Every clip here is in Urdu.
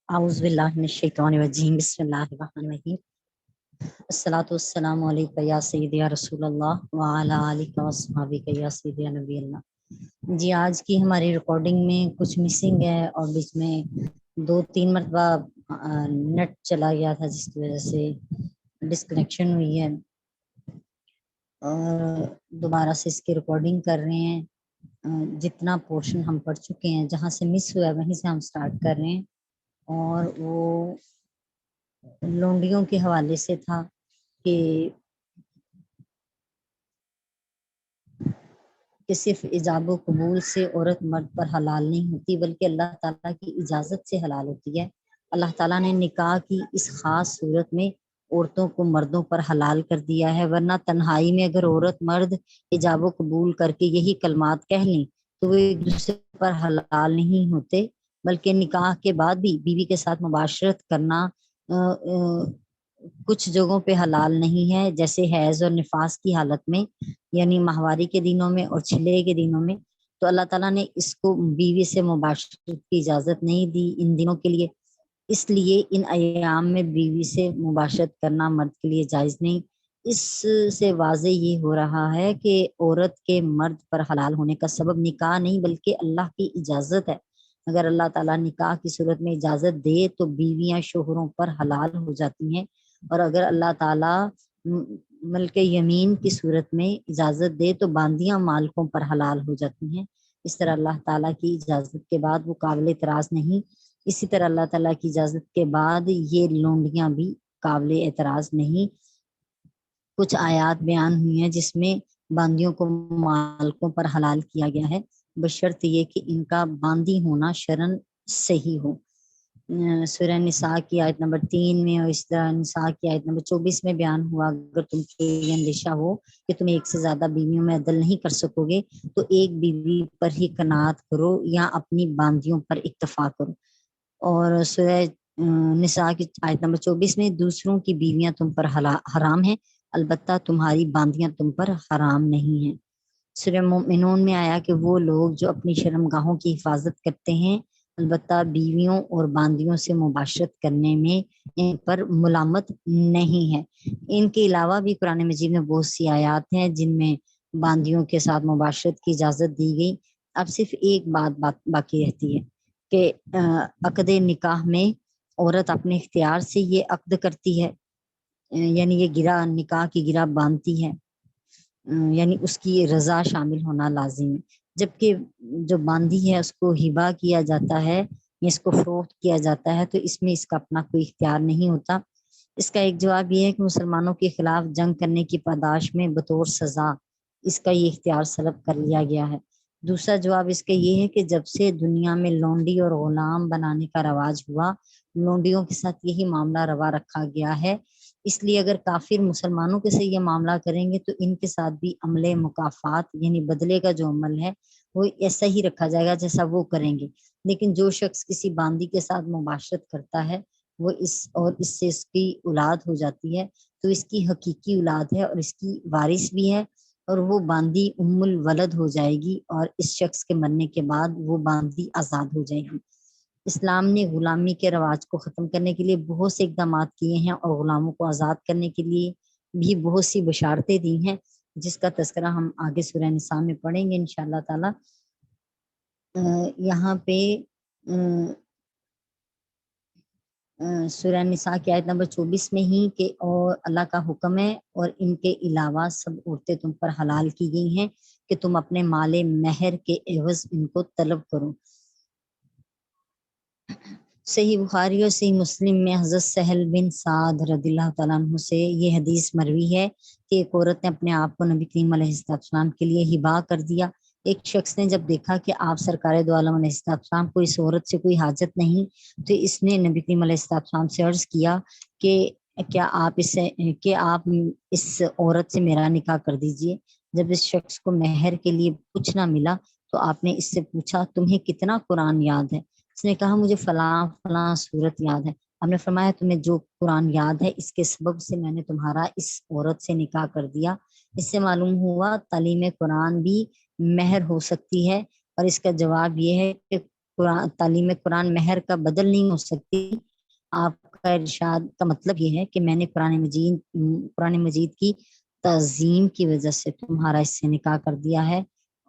اعوذ باللہ من الشیطان الرجیم بسم اللہ الرحمن الرحیم الصلاۃ والسلام علیک یا سیدی یا رسول اللہ وعلی آلک واصحابک یا سیدی یا نبی اللہ۔ جی آج کی ہماری ریکارڈنگ میں کچھ مسنگ ہے اور بیچ میں 2-3 مرتبہ نیٹ چلا گیا تھا جس کی وجہ سے ڈسکنیکشن ہوئی ہے، اور دوبارہ سے اس کی ریکارڈنگ کر رہے ہیں۔ جتنا پورشن ہم پڑھ چکے ہیں، جہاں سے مس ہوا ہے وہیں سے ہم سٹارٹ کر رہے ہیں، اور وہ لونڈیوں کے حوالے سے تھا کہ صرف ایجاب و قبول سے عورت مرد پر حلال نہیں ہوتی بلکہ اللہ تعالیٰ کی اجازت سے حلال ہوتی ہے۔ اللہ تعالیٰ نے نکاح کی اس خاص صورت میں عورتوں کو مردوں پر حلال کر دیا ہے، ورنہ تنہائی میں اگر عورت مرد ایجاب و قبول کر کے یہی کلمات کہہ لیں تو وہ ایک دوسرے پر حلال نہیں ہوتے، بلکہ نکاح کے بعد بھی بیوی کے ساتھ مباشرت کرنا کچھ جگہوں پہ حلال نہیں ہے، جیسے حیض اور نفاس کی حالت میں، یعنی ماہواری کے دنوں میں اور چھلے کے دنوں میں۔ تو اللہ تعالیٰ نے اس کو بیوی سے مباشرت کی اجازت نہیں دی ان دنوں کے لیے، اس لیے ان ایام میں بیوی سے مباشرت کرنا مرد کے لیے جائز نہیں۔ اس سے واضح یہ ہو رہا ہے کہ عورت کے مرد پر حلال ہونے کا سبب نکاح نہیں بلکہ اللہ کی اجازت ہے۔ اگر اللہ تعالیٰ نکاح کی صورت میں اجازت دے تو بیویاں شوہروں پر حلال ہو جاتی ہیں، اور اگر اللہ تعالیٰ ملک یمین کی صورت میں اجازت دے تو باندیاں مالکوں پر حلال ہو جاتی ہیں۔ اس طرح اللہ تعالیٰ کی اجازت کے بعد وہ قابل اعتراض نہیں، اسی طرح اللہ تعالیٰ کی اجازت کے بعد یہ لونڈیاں بھی قابل اعتراض نہیں۔ کچھ آیات بیان ہوئی ہیں جس میں باندیوں کو مالکوں پر حلال کیا گیا ہے، بشرط یہ کہ ان کا باندی ہونا شرعاً صحیح ہو۔ سورہ نساء کی آیت نمبر 3 میں اور اس طرح نساء کی آیت نمبر 24 میں بیان ہوا، اگر تم کو یہ اندیشہ ہو کہ تم ایک سے زیادہ بیویوں میں عدل نہیں کر سکو گے تو ایک بیوی پر ہی قناعت کرو یا اپنی باندیوں پر اکتفا کرو۔ اور سورہ نساء کی آیت نمبر 24 میں دوسروں کی بیویاں تم پر حرام ہیں، البتہ تمہاری باندیاں تم پر حرام نہیں ہیں۔ سورہ مومنون میں آیا کہ وہ لوگ جو اپنی شرمگاہوں کی حفاظت کرتے ہیں البتہ بیویوں اور باندیوں سے مباشرت کرنے میں ان پر ملامت نہیں ہے۔ ان کے علاوہ بھی قرآن مجید میں بہت سی آیات ہیں جن میں باندیوں کے ساتھ مباشرت کی اجازت دی گئی۔ اب صرف ایک بات باقی رہتی ہے کہ عقد نکاح میں عورت اپنے اختیار سے یہ عقد کرتی ہے، یعنی یہ گرہ نکاح کی گرہ باندھتی ہے، یعنی اس کی رضا شامل ہونا لازم ہے، جبکہ جو باندھی ہے اس کو ہبہ کیا جاتا ہے یا اس کو فروخت کیا جاتا ہے تو اس میں اس کا اپنا کوئی اختیار نہیں ہوتا۔ اس کا ایک جواب یہ ہے کہ مسلمانوں کے خلاف جنگ کرنے کی پاداش میں بطور سزا اس کا یہ اختیار سلب کر لیا گیا ہے۔ دوسرا جواب اس کا یہ ہے کہ جب سے دنیا میں لونڈی اور غلام بنانے کا رواج ہوا، لونڈیوں کے ساتھ یہی معاملہ روا رکھا گیا ہے، اس لیے اگر کافر مسلمانوں کے سے یہ معاملہ کریں گے تو ان کے ساتھ بھی عمل مکافات یعنی بدلے کا جو عمل ہے وہ ایسا ہی رکھا جائے گا جیسا وہ کریں گے۔ لیکن جو شخص کسی باندی کے ساتھ مباشرت کرتا ہے وہ اس سے اس کی اولاد ہو جاتی ہے تو اس کی حقیقی اولاد ہے اور اس کی وارث بھی ہے، اور وہ باندی ام الولد ہو جائے گی، اور اس شخص کے مرنے کے بعد وہ باندی آزاد ہو جائے گی۔ اسلام نے غلامی کے رواج کو ختم کرنے کے لیے بہت سے اقدامات کیے ہیں اور غلاموں کو آزاد کرنے کے لیے بھی بہت سی بشارتیں دی ہیں، جس کا تذکرہ ہم آگے سورہ نساء میں پڑھیں گے انشاءاللہ تعالی۔ یہاں پہ سورہ نساء کی آیت نمبر 24 میں ہی کہ اور اللہ کا حکم ہے اور ان کے علاوہ سب عورتیں تم پر حلال کی گئی ہیں کہ تم اپنے مال مہر کے عوض ان کو طلب کرو۔ صحیح بخاری اور صحیح مسلم میں حضرت سہل بن سعد رضی اللہ تعالیٰ عنہ سے یہ حدیث مروی ہے کہ ایک عورت نے اپنے آپ کو نبی کریم علیہ السلام کے لیے ہبا کر دیا۔ ایک شخص نے جب دیکھا کہ آپ سرکار دو عالم علیہ السلام کو اس عورت سے کوئی حاجت نہیں تو اس نے نبی کریم علیہ السلام سے عرض کیا کہ کیا آپ اس عورت سے میرا نکاح کر دیجئے۔ جب اس شخص کو مہر کے لیے کچھ نہ ملا تو آپ نے اس سے پوچھا تمہیں کتنا قرآن یاد ہے؟ اس نے کہا مجھے فلاں فلاں صورت یاد ہے۔ ہم نے فرمایا تمہیں جو قرآن یاد ہے اس کے سبب سے میں نے تمہارا اس عورت سے نکاح کر دیا۔ اس سے معلوم ہوا تعلیم قرآن بھی مہر ہو سکتی ہے، اور اس کا جواب یہ ہے کہ تعلیم قرآن مہر کا بدل نہیں ہو سکتی۔ آپ کا ارشاد کا مطلب یہ ہے کہ میں نے قرآن مجید کی تعظیم کی وجہ سے تمہارا اس سے نکاح کر دیا ہے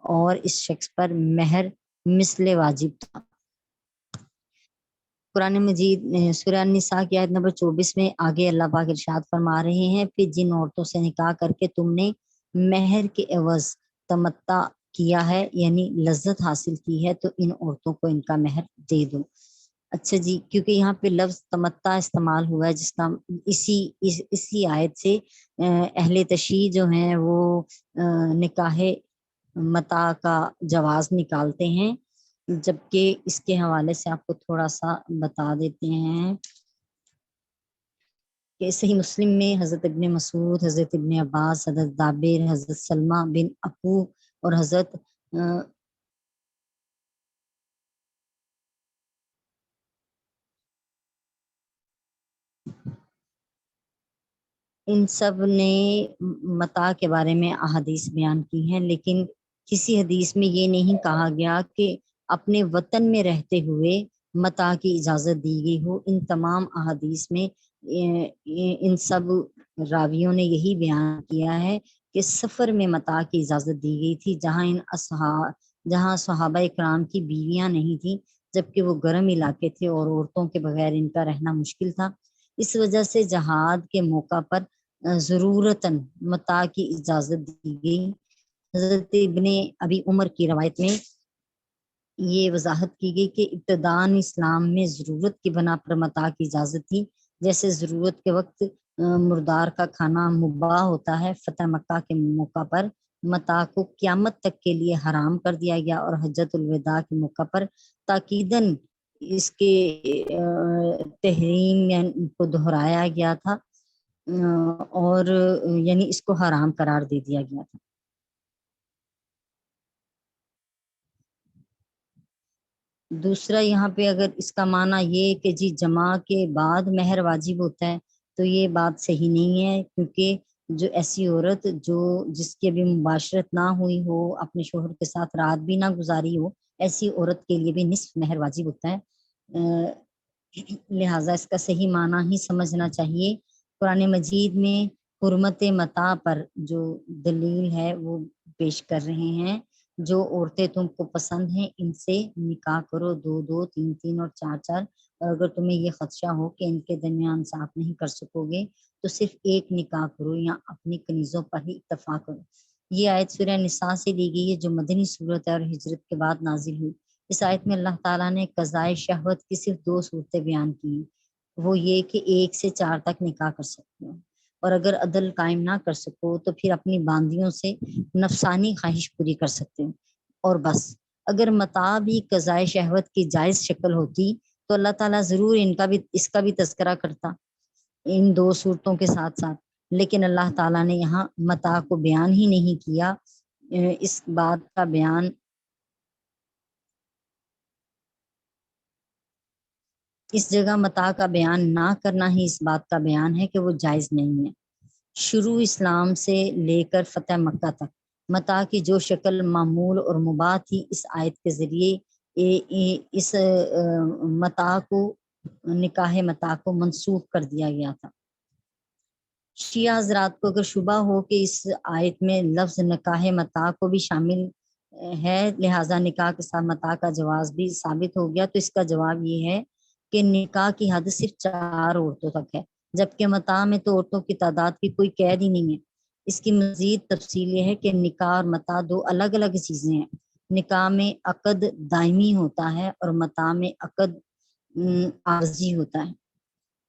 اور اس شخص پر مہر مثل واجب تھا۔ قرآن مجید سورہ النساء کی آیت نمبر 24 میں آگے اللہ پاک ارشاد فرما رہے ہیں، پھر جن عورتوں سے نکاح کر کے تم نے مہر کے عوض تمتع کیا ہے یعنی لذت حاصل کی ہے تو ان عورتوں کو ان کا مہر دے دو۔ اچھا جی، کیونکہ یہاں پہ لفظ تمتع استعمال ہوا ہے جس کا اسی آیت سے اہل تشیع جو ہیں وہ نکاح متاع کا جواز نکالتے ہیں، جبکہ اس کے حوالے سے آپ کو تھوڑا سا بتا دیتے ہیں کہ صحیح مسلم میں حضرت ابن مسعود، حضرت ابن عباس، حضرت جابر، حضرت سلمہ بن اکو اور حضرت ان سب نے متاع کے بارے میں احادیث بیان کی ہیں، لیکن کسی حدیث میں یہ نہیں کہا گیا کہ اپنے وطن میں رہتے ہوئے متاع کی اجازت دی گئی ہو۔ ان تمام احادیث میں ان سب راویوں نے یہی بیان کیا ہے کہ سفر میں متاع کی اجازت دی گئی تھی، جہاں صحابہ کرام کی بیویاں نہیں تھیں، جبکہ وہ گرم علاقے تھے اور عورتوں کے بغیر ان کا رہنا مشکل تھا۔ اس وجہ سے جہاد کے موقع پر ضرورتاً متاع کی اجازت دی گئی۔ حضرت ابن ابی عمر کی روایت میں یہ وضاحت کی گئی کہ ابتداءً اسلام میں ضرورت کی بنا پر متاع کی اجازت تھی، جیسے ضرورت کے وقت مردار کا کھانا مباح ہوتا ہے۔ فتح مکہ کے موقع پر متاع کو قیامت تک کے لیے حرام کر دیا گیا اور حجۃ الوداع کے موقع پر تاکیداً اس کے تحریم کو دہرایا گیا تھا اور یعنی اس کو حرام قرار دے دیا گیا تھا۔ دوسرا یہاں پہ اگر اس کا معنی یہ کہ جی جمع کے بعد مہر واجب ہوتا ہے تو یہ بات صحیح نہیں ہے، کیونکہ جو ایسی عورت جس کی ابھی مباشرت نہ ہوئی ہو، اپنے شوہر کے ساتھ رات بھی نہ گزاری ہو، ایسی عورت کے لیے بھی نصف مہر واجب ہوتا ہے، لہٰذا اس کا صحیح معنی ہی سمجھنا چاہیے۔ قرآن مجید میں حرمت متاع پر جو دلیل ہے وہ پیش کر رہے ہیں، جو عورتیں تم کو پسند ہیں ان سے نکاح کرو، 2 3 3 اور 4 4، اور اگر تمہیں یہ خدشہ ہو کہ ان کے درمیان صاف نہیں کر سکو گے تو صرف ایک نکاح کرو یا اپنی کنیزوں پر ہی اتفاق کرو۔ یہ آیت سورہ نساء سے لی گئی ہے جو مدنی صورت ہے اور ہجرت کے بعد نازل ہوئی۔ اس آیت میں اللہ تعالیٰ نے قضائے شہوت کی صرف 2 صورتیں بیان کی ہیں، وہ یہ کہ 1 سے 4 تک نکاح کر سکتے ہو، اور اگر عدل قائم نہ کر سکو تو پھر اپنی باندیوں سے نفسانی خواہش پوری کر سکتے ہو، اور بس۔ اگر متاع بھی قضائے شہوت کی جائز شکل ہوتی تو اللہ تعالیٰ ضرور اس کا بھی تذکرہ کرتا ان 2 صورتوں کے ساتھ ساتھ، لیکن اللہ تعالیٰ نے یہاں متاع کو بیان ہی نہیں کیا۔ اس بات کا بیان اس جگہ متاع کا بیان نہ کرنا ہی اس بات کا بیان ہے کہ وہ جائز نہیں ہے۔ شروع اسلام سے لے کر فتح مکہ تک متاع کی جو شکل معمول اور مباح تھی، اس آیت کے ذریعے اس متاع کو نکاح متاع کو منسوخ کر دیا گیا تھا۔ شیعہ حضرات کو اگر شبہ ہو کہ اس آیت میں لفظ نکاح متاع کو بھی شامل ہے، لہٰذا نکاح کے ساتھ متاع کا جواز بھی ثابت ہو گیا، تو اس کا جواب یہ ہے کہ نکاح کی حد صرف 4 عورتوں تک ہے، جبکہ متاع میں تو عورتوں کی تعداد کی کوئی قید ہی نہیں ہے۔ اس کی مزید تفصیل یہ ہے کہ نکاح اور متاع 2 الگ الگ چیزیں ہیں۔ نکاح میں عقد دائمی ہوتا ہے اور متاع میں عقد عارضی ہوتا ہے۔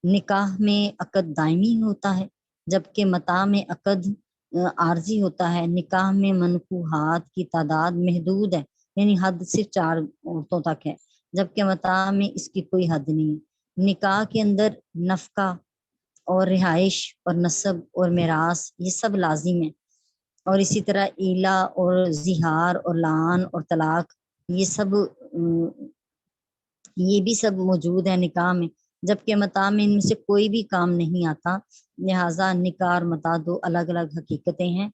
نکاح میں عقد دائمی ہوتا ہے جبکہ متاع میں عقد عارضی ہوتا ہے۔ نکاح میں منکوحات کی تعداد محدود ہے، یعنی حد صرف 4 عورتوں تک ہے، جبکہ متاع میں اس کی کوئی حد نہیں ہے۔ نکاح کے اندر نفقہ اور رہائش اور نسب اور میراث یہ سب لازم ہے، اور اسی طرح ایلا اور زہار اور لعان اور طلاق یہ بھی سب موجود ہے نکاح میں، جبکہ متاع میں ان میں سے کوئی بھی کام نہیں آتا، لہٰذا نکاح اور متاع 2 الگ الگ حقیقتیں ہیں۔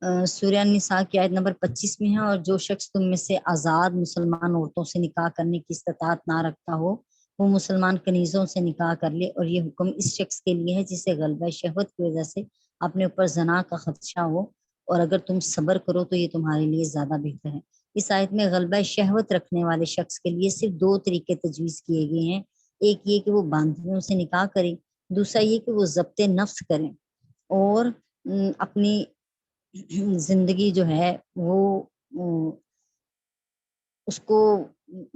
سورہ نساء کی آیت نمبر 25 میں ہے، اور جو شخص تم میں سے آزاد مسلمان عورتوں سے نکاح کرنے کی استطاعت نہ رکھتا ہو وہ مسلمان کنیزوں سے نکاح کر لے، اور یہ حکم اس شخص کے لیے ہے جسے غلبہ شہوت کی وجہ سے اپنے اوپر زنا کا خدشہ ہو، اور اگر تم صبر کرو تو یہ تمہارے لیے زیادہ بہتر ہے۔ اس آیت میں غلبہ شہوت رکھنے والے شخص کے لیے صرف 2 طریقے تجویز کیے گئے ہیں، ایک یہ کہ وہ باندھیوں سے نکاح کرے، دوسرا یہ کہ وہ ضبط نفس کریں اور اپنی زندگی جو ہے وہ اس کو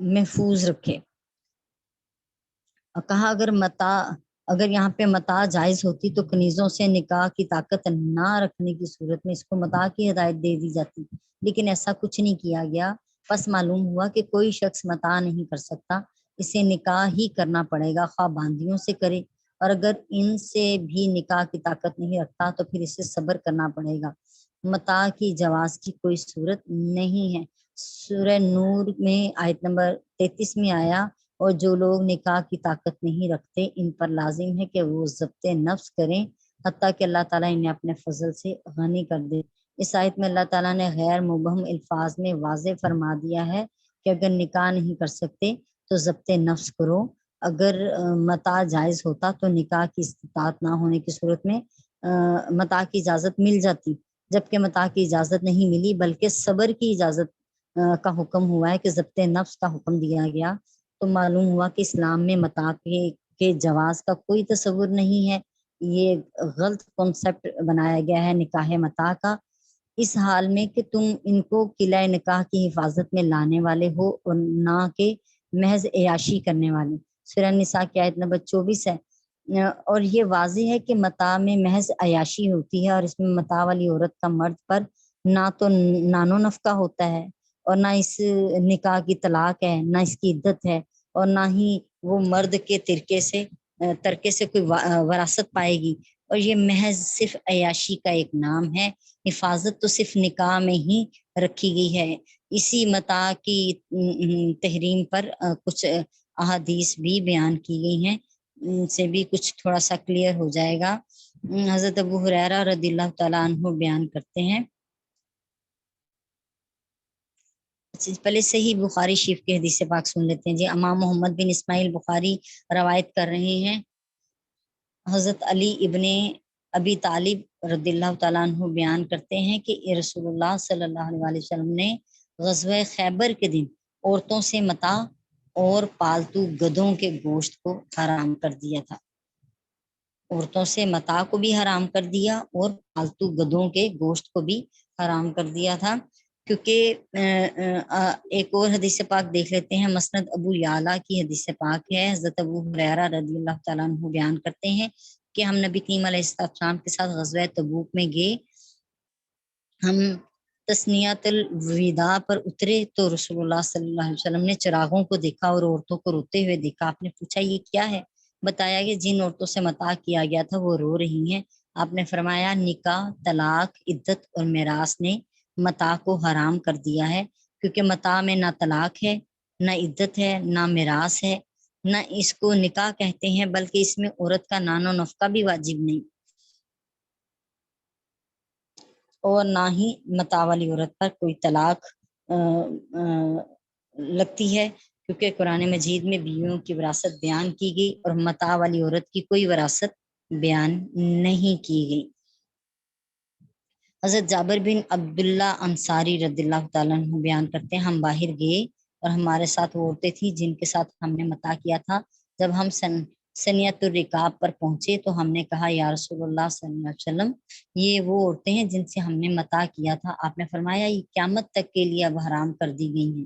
محفوظ رکھے۔ کہا اگر یہاں پہ متاع جائز ہوتی تو کنیزوں سے نکاح کی طاقت نہ رکھنے کی صورت میں اس کو متاع کی ہدایت دے دی جاتی، لیکن ایسا کچھ نہیں کیا گیا۔ بس معلوم ہوا کہ کوئی شخص متاع نہیں کر سکتا، اسے نکاح ہی کرنا پڑے گا، خواہ باندیوں سے کرے، اور اگر ان سے بھی نکاح کی طاقت نہیں رکھتا تو پھر اسے صبر کرنا پڑے گا۔ متاع کی جواز کی کوئی صورت نہیں ہے۔ سورہ نور میں آیت نمبر 33 میں آیا، اور جو لوگ نکاح کی طاقت نہیں رکھتے ان پر لازم ہے کہ وہ ضبط نفس کریں حتیٰ کہ اللہ تعالیٰ انہیں اپنے فضل سے غنی کر دے۔ اس آیت میں اللہ تعالیٰ نے غیر مبہم الفاظ میں واضح فرما دیا ہے کہ اگر نکاح نہیں کر سکتے تو ضبط نفس کرو۔ اگر متاع جائز ہوتا تو نکاح کی استطاعت نہ ہونے کی صورت میں متاع کی اجازت مل جاتی، جبکہ متاع کی اجازت نہیں ملی بلکہ صبر کی اجازت کا حکم ہوا ہے کہ ضبط نفس کا حکم دیا گیا۔ تو معلوم ہوا کہ اسلام میں متاع کے جواز کا کوئی تصور نہیں ہے، یہ غلط کنسپٹ بنایا گیا ہے نکاح متاع کا، اس حال میں کہ تم ان کو قلعہ نکاح کی حفاظت میں لانے والے ہو اور نہ کہ محض عیاشی کرنے والے۔ سورہ نساء کی آیت نمبر 24 ہے، اور یہ واضح ہے کہ متاع میں محض عیاشی ہوتی ہے، اور اس میں متاع والی عورت کا مرد پر نہ تو نان و نفقہ ہوتا ہے، اور نہ اس نکاح کی طلاق ہے، نہ اس کی عدت ہے، اور نہ ہی وہ مرد کے ترکے سے کوئی وراثت پائے گی، اور یہ محض صرف عیاشی کا ایک نام ہے۔ حفاظت تو صرف نکاح میں ہی رکھی گئی ہے۔ اسی متاع کی تحریم پر کچھ احادیث بھی بیان کی گئی ہیں، ان سے بھی کچھ تھوڑا سا کلیئر ہو جائے گا۔ حضرت ابو ہریرہ رضی اللہ تعالیٰ عنہ بیان کرتے ہیں، پہلے صحیح بخاری شریف کی حدیث پاک سن لیتے ہیں جی۔ امام محمد بن اسماعیل بخاری روایت کر رہے ہیں، حضرت علی ابن ابی طالب رضی اللہ تعالیٰ عنہ بیان کرتے ہیں کہ رسول اللہ صلی اللہ علیہ وسلم نے غزوہ خیبر کے دن عورتوں سے متاع اور پالتو گدھوں کے گوشت کو حرام کر دیا تھا۔ عورتوں سے متاع کو بھی حرام کر دیا اور پالتو گدھوں کے گوشت کو بھی حرام کر دیا تھا، کیونکہ ایک اور حدیث پاک دیکھ لیتے ہیں، مسند ابو یعلا کی حدیث پاک ہے۔ حضرت ابو ہریرہ رضی اللہ تعالیٰ عنہ بیان کرتے ہیں کہ ہم نبی کریم علیہ السلام کے ساتھ غزوہ تبوک میں گئے، ہم تسنیۃ الوداع پر اترے تو رسول اللہ صلی اللہ علیہ وسلم نے چراغوں کو دیکھا اور عورتوں کو روتے ہوئے دیکھا۔ آپ نے پوچھا یہ کیا ہے؟ بتایا کہ جن عورتوں سے متاع کیا گیا تھا وہ رو رہی ہیں۔ آپ نے فرمایا نکاح، طلاق، عدت اور میراث نے متاع کو حرام کر دیا ہے، کیونکہ متاع میں نہ طلاق ہے، نہ عدت ہے، نہ میراث ہے، نہ اس کو نکاح کہتے ہیں، بلکہ اس میں عورت کا نان و نفقہ بھی واجب نہیں، اور نہ ہی متاع والی عورت پر کوئی طلاق لگتی ہے، کیونکہ قرآن مجید میں بیویوں کی وراثت بیان کی گئی اور متاع والی عورت کی کوئی وراثت بیان نہیں کی گئی۔ حضرت جابر بن عبداللہ انصاری رضی اللہ تعالیٰ عنہ بیان کرتے ہیں، ہم باہر گئے اور ہمارے ساتھ وہ عورتیں تھیں جن کے ساتھ ہم نے متاع کیا تھا۔ جب ہم سنیت الرکاب پر پہنچے تو ہم نے کہا یا رسول اللہ صلی اللہ علیہ وسلم، یہ وہ عورتیں ہیں جن سے ہم نے متاع کیا تھا۔ آپ نے فرمایا یہ قیامت تک کے لیے اب حرام کر دی گئی ہیں۔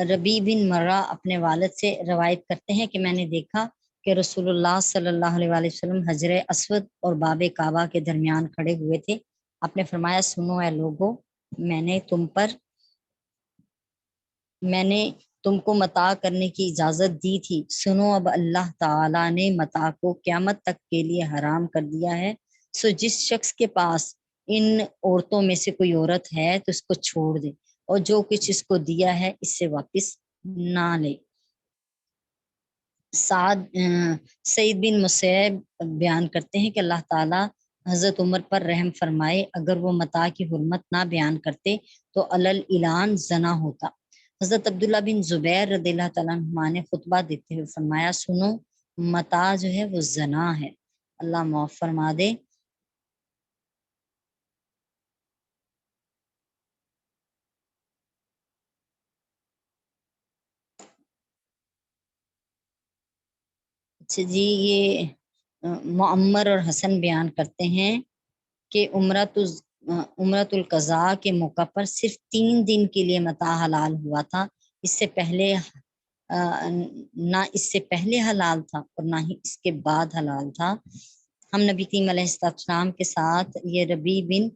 ربیع بن مرہ اپنے والد سے روایت کرتے ہیں کہ میں نے دیکھا کہ رسول اللہ صلی اللہ علیہ وسلم حجر اسود اور باب کعبہ کے درمیان کھڑے ہوئے تھے۔ آپ نے فرمایا سنو اے لوگو، میں نے تم کو متاع کرنے کی اجازت دی تھی، سنو اب اللہ تعالیٰ نے متاع کو قیامت تک کے لیے حرام کر دیا ہے، سو جس شخص کے پاس ان عورتوں میں سے کوئی عورت ہے تو اس کو چھوڑ دے، اور جو کچھ اس کو دیا ہے اس سے واپس نہ لے۔ سعید بن مسیب بیان کرتے ہیں کہ اللہ تعالیٰ حضرت عمر پر رحم فرمائے، اگر وہ متاع کی حرمت نہ بیان کرتے تو علل اعلان زنا ہوتا۔ حضرت عبداللہ بن زبیر رضی اللہ تعالیٰ عنہما نے خطبہ دیتے ہوئے فرمایا، سنو متاع جو ہے وہ زنا ہے، اللہ معاف فرما دے۔ اچھا جی، یہ معمر اور حسن بیان کرتے ہیں کہ عمرۃ القضاء کے موقع پر صرف 3 دن کے لیے متاع حلال ہوا تھا، اس سے پہلے نہ اس سے پہلے حلال تھا اور نہ ہی اس کے بعد حلال تھا۔ ہم نبی کریم علیہ السلام کے ساتھ یہ ربیع بن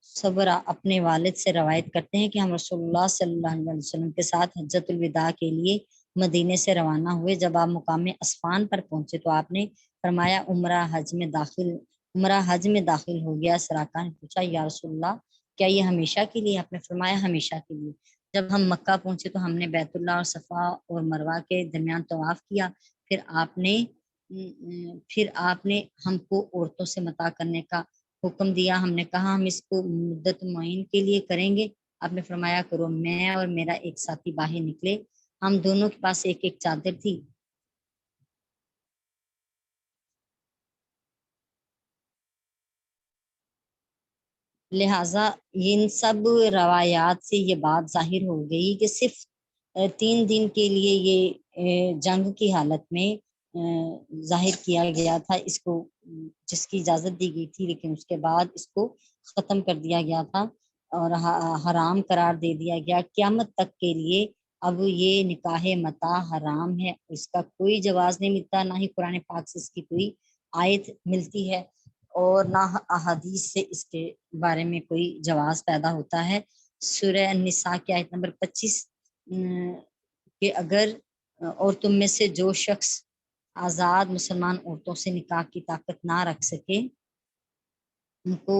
صبرہ اپنے والد سے روایت کرتے ہیں کہ ہم رسول اللہ صلی اللہ علیہ وسلم کے ساتھ حجۃ الوداع کے لیے مدینے سے روانہ ہوئے۔ جب آپ مقام اسفان پر پہنچے تو آپ نے فرمایا عمرہ حج میں داخل ہو گیا۔ سراقہ نے پوچھا یا رسول اللہ کیا یہ ہمیشہ کے لیے؟ آپ نے فرمایا ہمیشہ کے لیے۔ جب ہم مکہ پہنچے تو ہم نے بیت اللہ اور صفا اور مروہ کے درمیان طواف کیا، پھر آپ نے ہم کو عورتوں سے متاع کرنے کا حکم دیا۔ ہم نے کہا ہم اس کو مدت معین کے لیے کریں گے۔ آپ نے فرمایا کرو۔ میں اور میرا ایک ساتھی باہر نکلے، ہم دونوں کے پاس ایک ایک چادر تھی۔ لہٰذا ان سب روایات سے یہ بات ظاہر ہو گئی کہ صرف 3 دن کے لیے یہ جنگ کی حالت میں ظاہر کیا گیا تھا، اس کو جس کی اجازت دی گئی تھی، لیکن اس کے بعد اس کو ختم کر دیا گیا تھا اور حرام قرار دے دیا گیا قیامت تک کے لیے۔ اب یہ نکاح متاع حرام ہے، اس کا کوئی جواز نہیں ملتا، نہ ہی قرآن پاک سے اس کی کوئی آیت ملتی ہے اور نہ احادیث سے اس کے بارے میں کوئی جواز پیدا ہوتا ہے۔ سورہ النساء کی آیت نمبر 25 کہ اگر اور تم میں سے جو شخص آزاد مسلمان عورتوں سے نکاح کی طاقت نہ رکھ سکے ان کو،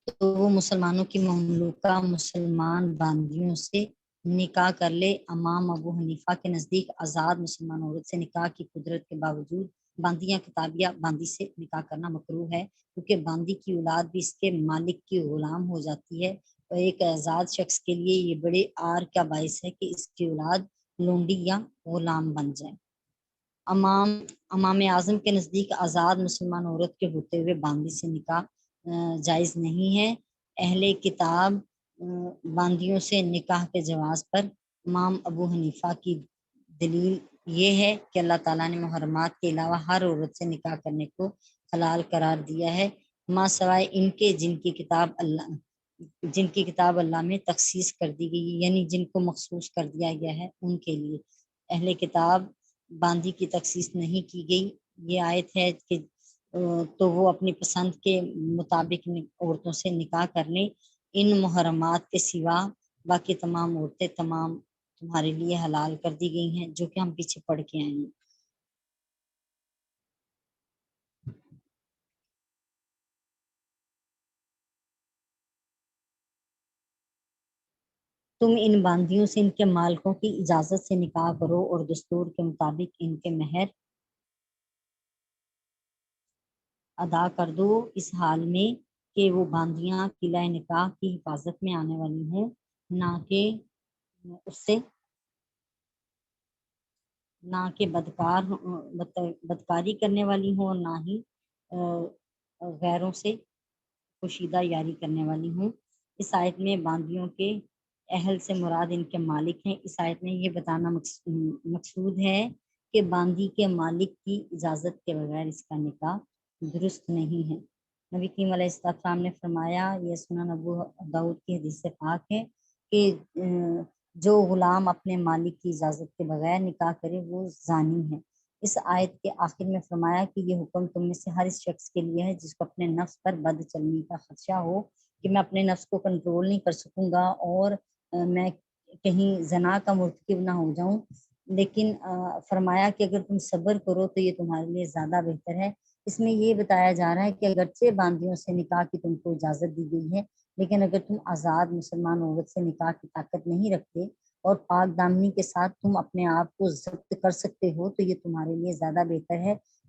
تو وہ مسلمانوں کی مملوکہ مسلمان باندیوں سے نکاح کر لے۔ امام ابو حنیفہ کے نزدیک آزاد مسلمان عورت سے نکاح کی قدرت کے باوجود باندی یا کتابیہ باندی سے نکاح کرنا مکروہ ہے، کیونکہ باندی کی اولاد بھی اس کے مالک کی غلام ہو جاتی ہے، اور ایک آزاد شخص کے لیے یہ بڑے عار کا باعث ہے کہ اس کی اولاد لونڈی یا غلام بن جائے۔ امام اعظم کے نزدیک آزاد مسلمان عورت کے ہوتے ہوئے باندی سے نکاح جائز نہیں ہے۔ اہل کتاب باندیوں سے نکاح کے جواز پر امام ابو حنیفہ کی دلیل یہ ہے کہ اللہ تعالیٰ نے محرمات کے علاوہ ہر عورت سے نکاح کرنے کو حلال قرار دیا ہے، ماں سوائے ان کے جن کی کتاب اللہ میں تخصیص کر دی گئی، یعنی جن کو مخصوص کر دیا گیا ہے ان کے لیے۔ اہل کتاب باندی کی تخصیص نہیں کی گئی۔ یہ آیت ہے کہ تو وہ اپنی پسند کے مطابق عورتوں سے نکاح کر لیں، ان محرمات کے سوا باقی تمام عورتیں تمہارے لیے حلال کر دی گئی ہیں، جو کہ ہم پیچھے پڑھ کے آئے ہیں۔ تم ان باندیوں سے ان کے مالکوں کی اجازت سے نکاح کرو اور دستور کے مطابق ان کے مہر ادا کر دو، اس حال میں کہ وہ باندیاں قلعہ نکاح کی حفاظت میں آنے والی ہوں، نہ کہ بدکاری کرنے والی ہوں، اور نہ ہی غیروں سے پوشیدہ یاری کرنے والی ہوں۔ اس آیت میں باندیوں کے اہل سے مراد ان کے مالک ہیں۔ اس آیت میں یہ بتانا مقصود ہے کہ باندی کے مالک کی اجازت کے بغیر اس کا نکاح درست نہیں ہے۔ نبی کریم علیہ السلام نے فرمایا، یہ سنن ابو داؤد کی حدیث سے پاک ہے کہ جو غلام اپنے مالک کی اجازت کے بغیر نکاح کرے وہ زانی ہے۔ اس آیت کے آخر میں فرمایا کہ یہ حکم تم میں سے ہر اس شخص کے لیے ہے جس کو اپنے نفس پر بد چلنے کا خدشہ ہو، کہ میں اپنے نفس کو کنٹرول نہیں کر سکوں گا اور میں کہیں زنا کا مرتکب نہ ہو جاؤں، لیکن فرمایا کہ اگر تم صبر کرو تو یہ تمہارے لیے زیادہ بہتر ہے۔ اس میں یہ بتایا جا رہا ہے کہ اگرچہ باندیوں سے نکاح کی تم کو اجازت دی گئی ہے، لیکن اگر تم آزاد مسلمان عورت سے نکاح کی طاقت نہیں رکھتے اور پاک دامنی کے ساتھ تم اپنے آپ کو ضبط کر سکتے ہو تو یہ تمہارے لیے زیادہ بہتر ہے،